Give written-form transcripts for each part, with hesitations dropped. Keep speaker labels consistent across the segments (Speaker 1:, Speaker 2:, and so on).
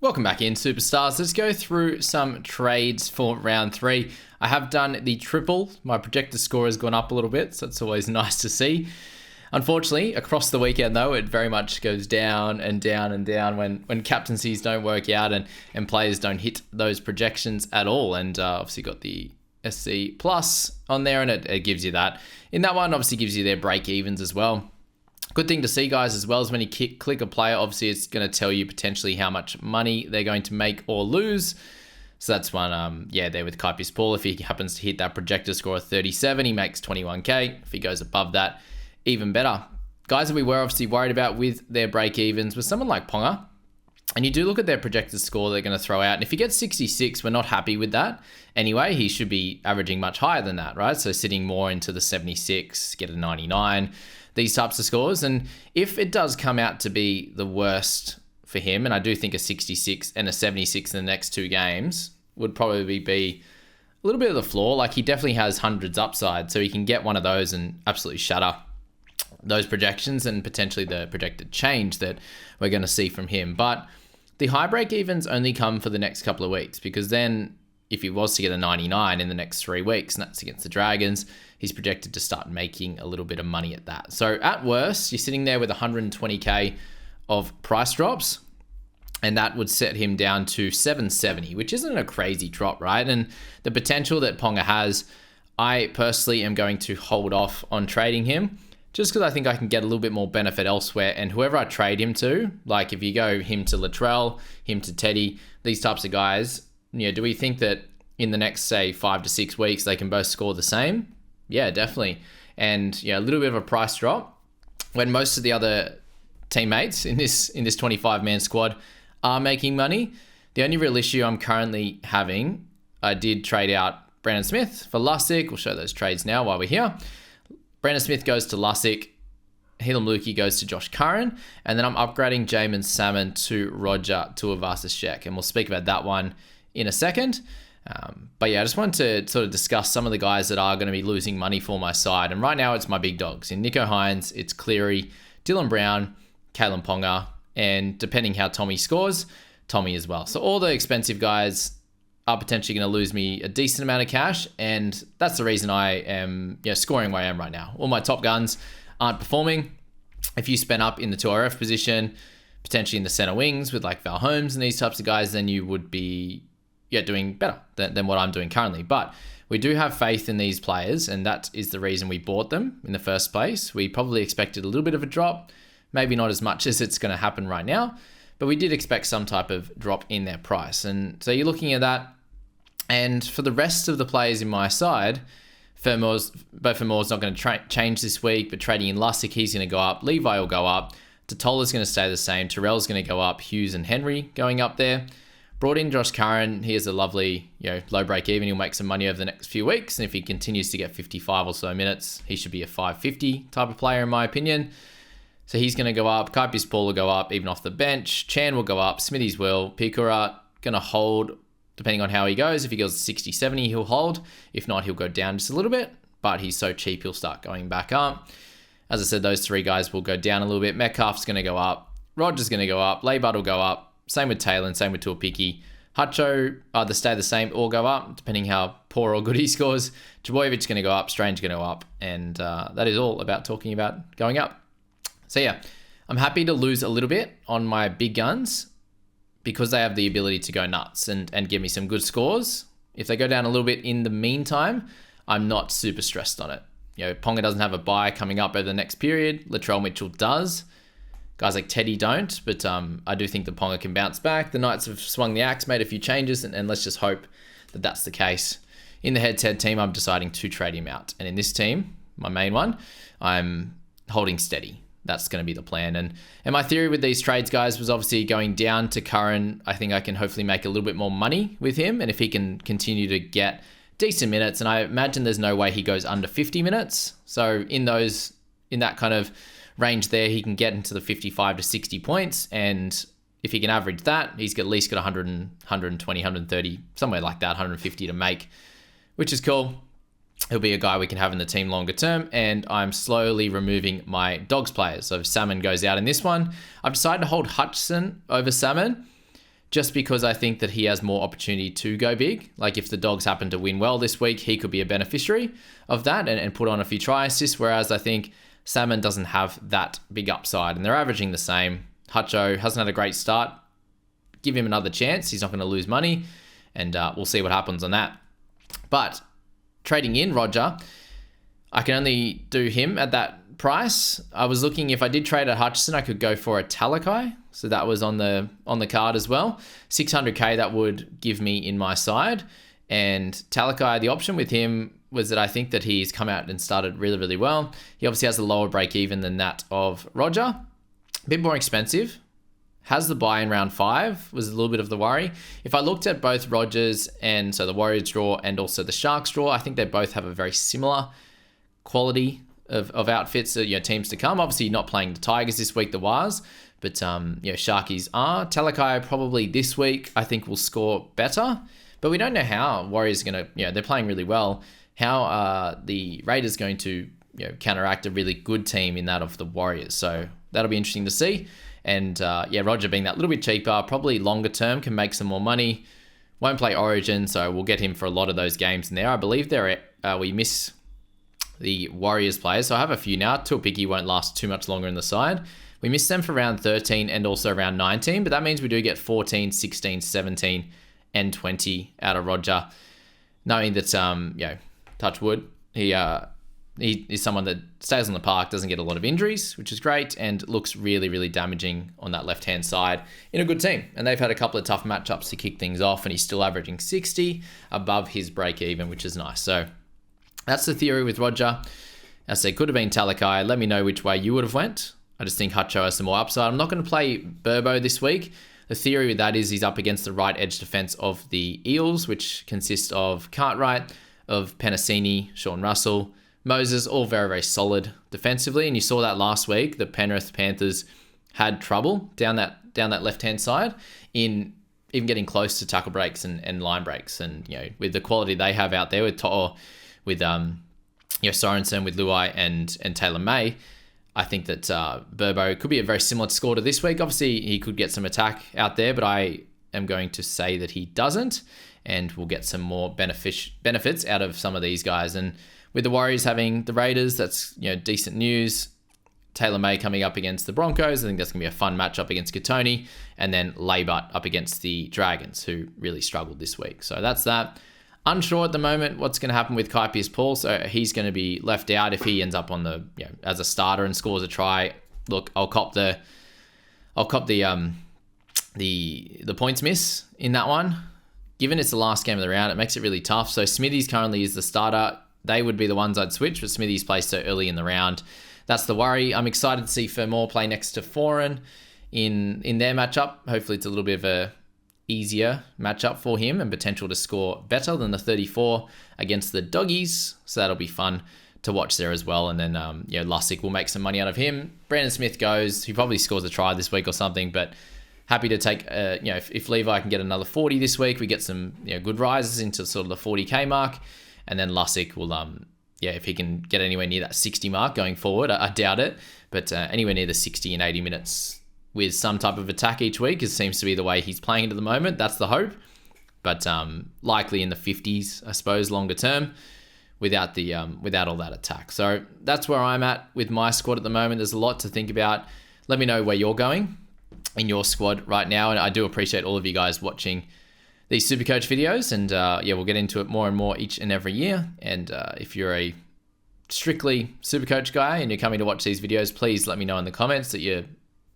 Speaker 1: Welcome back in, superstars. Let's go through some trades for round 3. I have done the triple. My projected score has gone up a little bit, so it's always nice to see. Unfortunately, across the weekend, though, it very much goes down and down and down when captaincies don't work out and players don't hit those projections at all. And obviously got the SC Plus on there, and it gives you that. In that one, obviously gives you their break-evens as well. Good thing to see, guys, as well, is when you click a player, obviously it's going to tell you potentially how much money they're going to make or lose. So that's one, there with Kaipi's Paul. If he happens to hit that projected score of 37, he makes 21k. If he goes above that, even better. Guys that we were obviously worried about with their break-evens was someone like Ponga. And you do look at their projected score they're going to throw out. And if he gets 66, we're not happy with that. Anyway, he should be averaging much higher than that, right? So sitting more into the 76, get a 99, these types of scores. And if it does come out to be the worst for him, and I do think a 66 and a 76 in the next 2 games would probably be a little bit of the floor. Like, he definitely has hundreds upside, so he can get one of those and absolutely shatter those projections and potentially the projected change that we're going to see from him. But the high break evens only come for the next couple of weeks, because then if he was to get a 99 in the next 3 weeks, and that's against the Dragons, he's projected to start making a little bit of money at that. So at worst, you're sitting there with 120k of price drops, and that would set him down to 770, which isn't a crazy drop, right? And the potential that Ponga has, I personally am going to hold off on trading him, just because I think I can get a little bit more benefit elsewhere. And whoever I trade him to, like if you go him to Latrell, him to Teddy, these types of guys, do we think that in the next, say, 5 to 6 weeks, they can both score the same? Yeah, definitely. And a little bit of a price drop when most of the other teammates in this 25-man squad are making money. The only real issue I'm currently having, I did trade out Brandon Smith for Lussick. We'll show those trades now while we're here. Brandon Smith goes to Lussick. Helam Lukey goes to Josh Curran. And then I'm upgrading Jamin Salmon to Roger Tuivasa-Sheck. And we'll speak about that one in a second. But yeah, I just wanted to sort of discuss some of the guys that are going to be losing money for my side. And right now it's my big dogs. In Nico Hines, it's Cleary, Dylan Brown, Kalen Ponga, and depending how Tommy scores, Tommy as well. So all the expensive guys are potentially going to lose me a decent amount of cash, and that's the reason I am scoring where I am right now. All my top guns aren't performing. If you spend up in the 2RF position, potentially in the center wings with like Val Holmes and these types of guys, then you would be doing better than what I'm doing currently. But we do have faith in these players, and that is the reason we bought them in the first place. We probably expected a little bit of a drop, maybe not as much as it's going to happen right now, but we did expect some type of drop in their price. And so you're looking at that. And for the rest of the players in my side, Fermor's not going to change this week, but trading in Lussick, he's going to go up. Levi will go up. Totola's going to stay the same. Terrell's going to go up. Hughes and Henry going up there. Brought in Josh Curran. He has a lovely, low break even. He'll make some money over the next few weeks. And if he continues to get 55 or so minutes, he should be a 550 type of player, in my opinion. So he's going to go up. Kaipi's Paul will go up, even off the bench. Chan will go up. Smithies will. Pikura going to hold, depending on how he goes. If he goes 60, 70, he'll hold. If not, he'll go down just a little bit. But he's so cheap, he'll start going back up. As I said, those 3 guys will go down a little bit. Metcalf's going to go up. Roger's going to go up. Leibart will go up. Same with Taylor, same with Tuapiki. Hutcho either stay the same or go up, depending how poor or good he scores. Trbojevic going to go up. Strange going to go up. And that is all about talking about going up. So yeah, I'm happy to lose a little bit on my big guns because they have the ability to go nuts and give me some good scores. If they go down a little bit in the meantime, I'm not super stressed on it. Ponga doesn't have a bye coming up over the next period. Latrell Mitchell does. Guys like Teddy don't, but I do think the Ponga can bounce back. The Knights have swung the axe, made a few changes, and let's just hope that that's the case. In the head-to-head team, I'm deciding to trade him out. And in this team, my main one, I'm holding steady. That's going to be the plan. And my theory with these trades, guys, was obviously going down to Curran. I think I can hopefully make a little bit more money with him. And if he can continue to get decent minutes, and I imagine there's no way he goes under 50 minutes. So in that kind of range there, he can get into the 55 to 60 points. And if he can average that, he's at least got 100, 120, 130, somewhere like that, 150 to make, which is cool. He'll be a guy we can have in the team longer term, and I'm slowly removing my dogs players. So if Salmon goes out in this one, I've decided to hold Hutchinson over Salmon just because I think that he has more opportunity to go big. Like if the Dogs happen to win well this week, he could be a beneficiary of that and put on a few try assists, whereas I think Salmon doesn't have that big upside, and they're averaging the same. Hutcho hasn't had a great start. Give him another chance. He's not going to lose money, and we'll see what happens on that. But trading in Roger, I can only do him at that price. I was looking, if I did trade at Hutchison, I could go for a Talakai. So that was on the card as well. 600k that would give me in my side. And Talakai, the option with him was that I think that he's come out and started really, really well. He obviously has a lower break even than that of Roger. A bit more expensive. Has the buy in round 5, was a little bit of the worry. If I looked at both Rogers and so the Warriors draw and also the Sharks draw, I think they both have a very similar quality of outfits, teams to come. Obviously not playing the Tigers this week, the Wars, but Sharkies are. Talakai probably this week I think will score better, but we don't know how Warriors are going to, they're playing really well. How are the Raiders going to counteract a really good team in that of the Warriors? So that'll be interesting to see. And Roger being that little bit cheaper, probably longer term, can make some more money. Won't play Origin, so we'll get him for a lot of those games in there. I believe we miss the Warriors players, so I have a few now. Tuapiki won't last too much longer in the side. We missed them for round 13 and also round 19, but that means we do get 14, 16, 17, and 20 out of Roger. Knowing that, touch wood, he is someone that stays on the park, doesn't get a lot of injuries, which is great, and looks really, really damaging on that left-hand side in a good team. And they've had a couple of tough matchups to kick things off, and he's still averaging 60 above his break-even, which is nice. So that's the theory with Roger. As I said, could have been Talakai. Let me know which way you would have went. I just think Hutcho has some more upside. I'm not going to play Burbo this week. The theory with that is he's up against the right edge defense of the Eels, which consists of Cartwright, of Penasini, Sean Russell, Moses, all very, very solid defensively. And you saw that last week. The Penrith Panthers had trouble down that left-hand side in even getting close to tackle breaks and line breaks. And, with the quality they have out there with Sorensen, with Luai and Taylor May, I think that Burbo could be a very similar score to this week. Obviously, he could get some attack out there, but I am going to say that he doesn't, and we'll get some more benefits out of some of these guys. And with the Warriors having the Raiders, that's decent news. Taylor May coming up against the Broncos. I think that's going to be a fun matchup against Katoni. And then Laybut up against the Dragons, who really struggled this week. So that's that. Unsure at the moment what's going to happen with Kai Pearce-Paul. So he's going to be left out if he ends up on the as a starter and scores a try. Look, I'll cop the points miss in that one. Given it's the last game of the round, it makes it really tough. So Smithies currently is the starter. They would be the ones I'd switch, but Smithies plays so early in the round. That's the worry. I'm excited to see Fermor play next to Foran in their matchup. Hopefully it's a little bit of a easier matchup for him and potential to score better than the 34 against the Doggies. So that'll be fun to watch there as well. And then, Lussick will make some money out of him. Brandon Smith goes. He probably scores a try this week or something, but happy to take, if Levi can get another 40 this week, we get some good rises into sort of the 40k mark. And then Lussick will, if he can get anywhere near that 60 mark going forward, I doubt it, but anywhere near the 60 and 80 minutes with some type of attack each week, it seems to be the way he's playing it at the moment. That's the hope, but likely in the 50s, I suppose, longer term, without all that attack. So that's where I'm at with my squad at the moment. There's a lot to think about. Let me know where you're going in your squad right now, and I do appreciate all of you guys watching these SuperCoach videos, and we'll get into it more and more each and every year. And if you're a strictly SuperCoach guy and you're coming to watch these videos, please let me know in the comments that you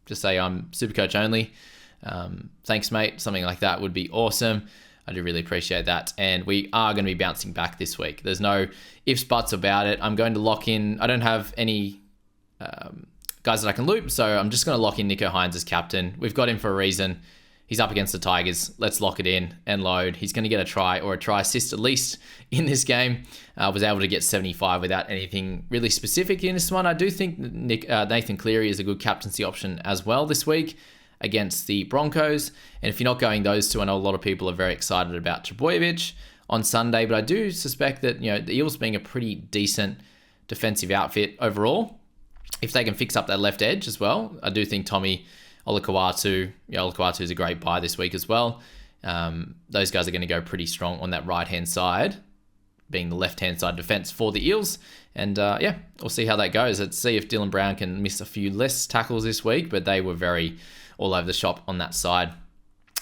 Speaker 1: just say I'm SuperCoach only. Thanks, mate. Something like that would be awesome. I do really appreciate that. And we are going to be bouncing back this week. There's no ifs, buts about it. I'm going to lock in. I don't have any guys that I can loop, so I'm just going to lock in Nico Hines as captain. We've got him for a reason. He's up against the Tigers. Let's lock it in and load. He's going to get a try or a try assist at least in this game. Was able to get 75 without anything really specific in this one. I do think Nathan Cleary is a good captaincy option as well this week against the Broncos. And if you're not going those two, I know a lot of people are very excited about Trbojevic on Sunday, but I do suspect that the Eels being a pretty decent defensive outfit overall, if they can fix up that left edge as well, I do think Tommy Olakau'atu. Yeah, Olakau'atu is a great buy this week as well. Those guys are going to go pretty strong on that right-hand side, being the left-hand side defense for the Eels. And yeah, we'll see how that goes. Let's see if Dylan Brown can miss a few less tackles this week, but they were very all over the shop on that side.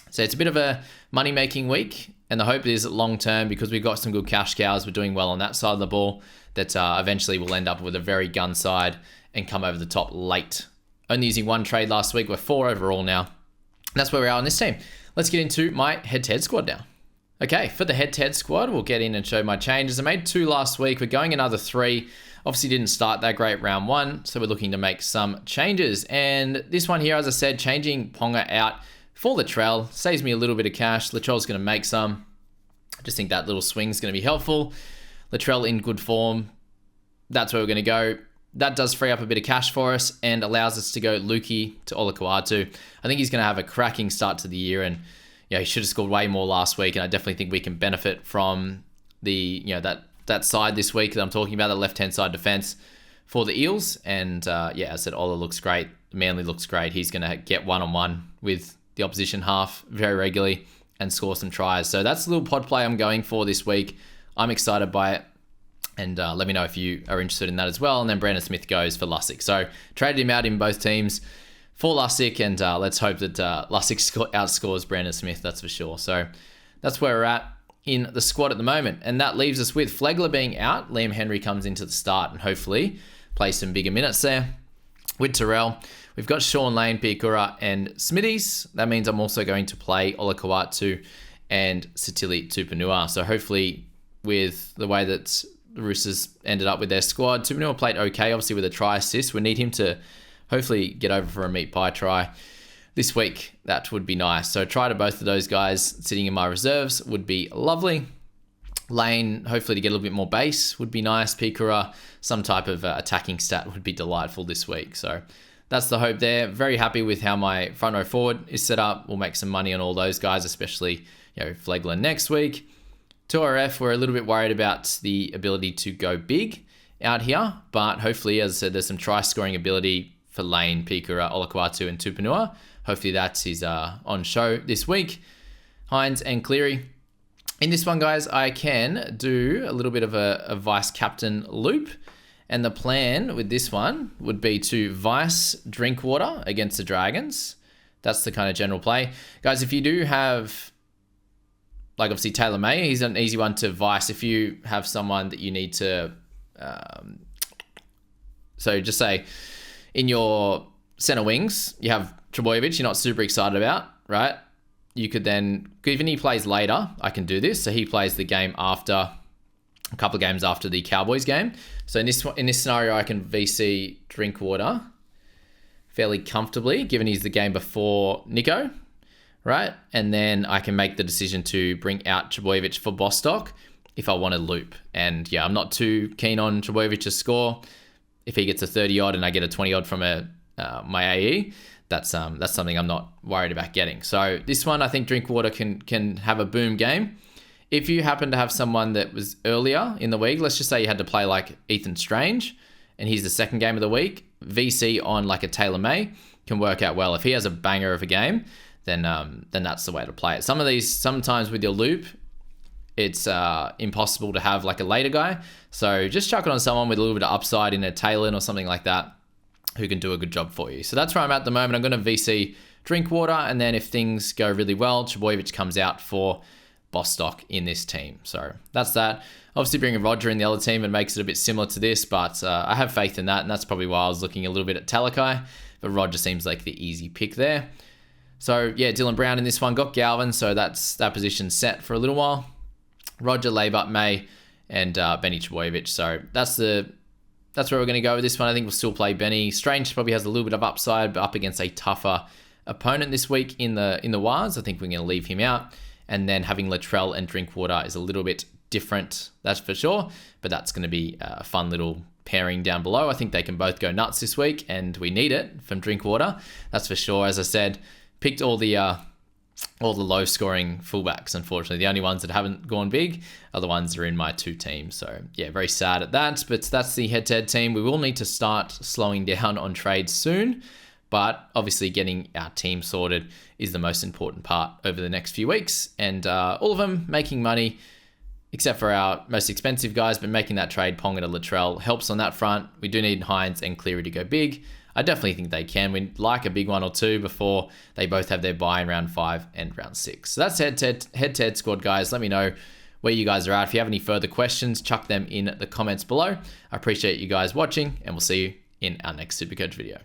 Speaker 1: So it's a bit of a money-making week, and the hope is long-term, because we've got some good cash cows, we're doing well on that side of the ball, that eventually we'll end up with a very gun side and come over the top late. Only using one trade last week. We're 4 overall now. That's where we are on this team. Let's get into my head-to-head squad now. Okay, for the head-to-head squad, we'll get in and show my changes. I made 2 last week. We're going another 3. Obviously didn't start that great round 1, so we're looking to make some changes. And this one here, as I said, changing Ponga out for Latrell. Saves me a little bit of cash. Latrell's going to make some. I just think that little swing is going to be helpful. Latrell in good form. That's where we're going to go. That does free up a bit of cash for us and allows us to go Lukey to Olakau'atu. I think he's going to have a cracking start to the year, and yeah, he should have scored way more last week, and I definitely think we can benefit from the that side this week that I'm talking about, the left-hand side defense for the Eels. And yeah, as I said, Ola looks great. Manly looks great. He's going to get one-on-one with the opposition half very regularly and score some tries. So that's the little pod play I'm going for this week. I'm excited by it. And let me know if you are interested in that as well. And then Brandon Smith goes for Lussick. So traded him out in both teams for Lussick, and let's hope that Lussick outscores Brandon Smith, that's for sure. So that's where we're at in the squad at the moment. And that leaves us with Flegler being out. Liam Henry comes into the start and hopefully plays some bigger minutes there. With Terrell, we've got Sean Lane, Piakura, and Smithies. That means I'm also going to play Olakau'atu and Satili Tupanua. So hopefully, with the way that the Roosters ended up with their squad, Tupanua played okay, obviously with a try assist. We need him to hopefully get over for a meat pie try this week. That would be nice. So try to both of those guys sitting in my reserves would be lovely. Lane, hopefully to get a little bit more base would be nice. Pikura, some type of attacking stat would be delightful this week. So that's the hope there. Very happy with how my front row forward is set up. We'll make some money on all those guys, especially Flegler next week. 2RF, we're a little bit worried about the ability to go big out here, but hopefully, as I said, there's some try-scoring ability for Lane, Pikura, Olakau'atu, and Tupanua. Hopefully that is on show this week. Hines and Cleary. In this one, guys, I can do a little bit of a vice-captain loop, and the plan with this one would be to vice Drinkwater against the Dragons. That's the kind of general play. Guys, if you do have, like obviously Taylor May, he's an easy one to vice if you have someone that you need to, so just say in your center wings, you have Trebojevic, you're not super excited about, right? You could then, even he plays later, I can do this. So he plays the game after, a couple of games after the Cowboys game. So in this scenario, I can VC Drinkwater fairly comfortably, given he's the game before Nico, right? And then I can make the decision to bring out Trebojevic for Bostock if I want to loop. And yeah, I'm not too keen on Trebojevic to score. If he gets a 30-odd and I get a 20-odd from my AE, that's something I'm not worried about getting. So this one, I think Drinkwater can have a boom game. If you happen to have someone that was earlier in the week, let's just say you had to play like Ethan Strange, and he's the second game of the week, VC on like a Taylor May can work out well. If he has a banger of a game, then that's the way to play it. Sometimes with your loop, it's impossible to have like a later guy. So just chuck it on someone with a little bit of upside in a Taylor or something like that who can do a good job for you. So that's where I'm at the moment. I'm going to VC Drinkwater, and then if things go really well, Trebojevic comes out for Bostock in this team. So that's that. Obviously bringing Roger in the other team, it makes it a bit similar to this, but I have faith in that, and that's probably why I was looking a little bit at Talakai, but Roger seems like the easy pick there. So yeah, Dylan Brown in this one, got Galvin, so that's that position set for a little while. Roger, Laybutt, May, and Benny Trebojevic. So that's where we're going to go with this one. I think we'll still play Benny. Strange probably has a little bit of upside, but up against a tougher opponent this week in the Wars. I think we're going to leave him out. And then having Latrell and Drinkwater is a little bit different, that's for sure. But that's going to be a fun little pairing down below. I think they can both go nuts this week, and we need it from Drinkwater. That's for sure. As I said, picked all the low-scoring fullbacks, unfortunately. The only ones that haven't gone big are the ones that are in my 2 teams. So, yeah, very sad at that. But that's the head-to-head team. We will need to start slowing down on trades soon. But obviously getting our team sorted is the most important part over the next few weeks. And all of them making money, except for our most expensive guys, but making that trade, Ponga to Latrell, helps on that front. We do need Hines and Cleary to go big. I definitely think they can. We'd like a big one or two before they both have their bye in round 5 and round 6. So that's head-to-head squad, guys. Let me know where you guys are at. If you have any further questions, chuck them in the comments below. I appreciate you guys watching, and we'll see you in our next SuperCoach video.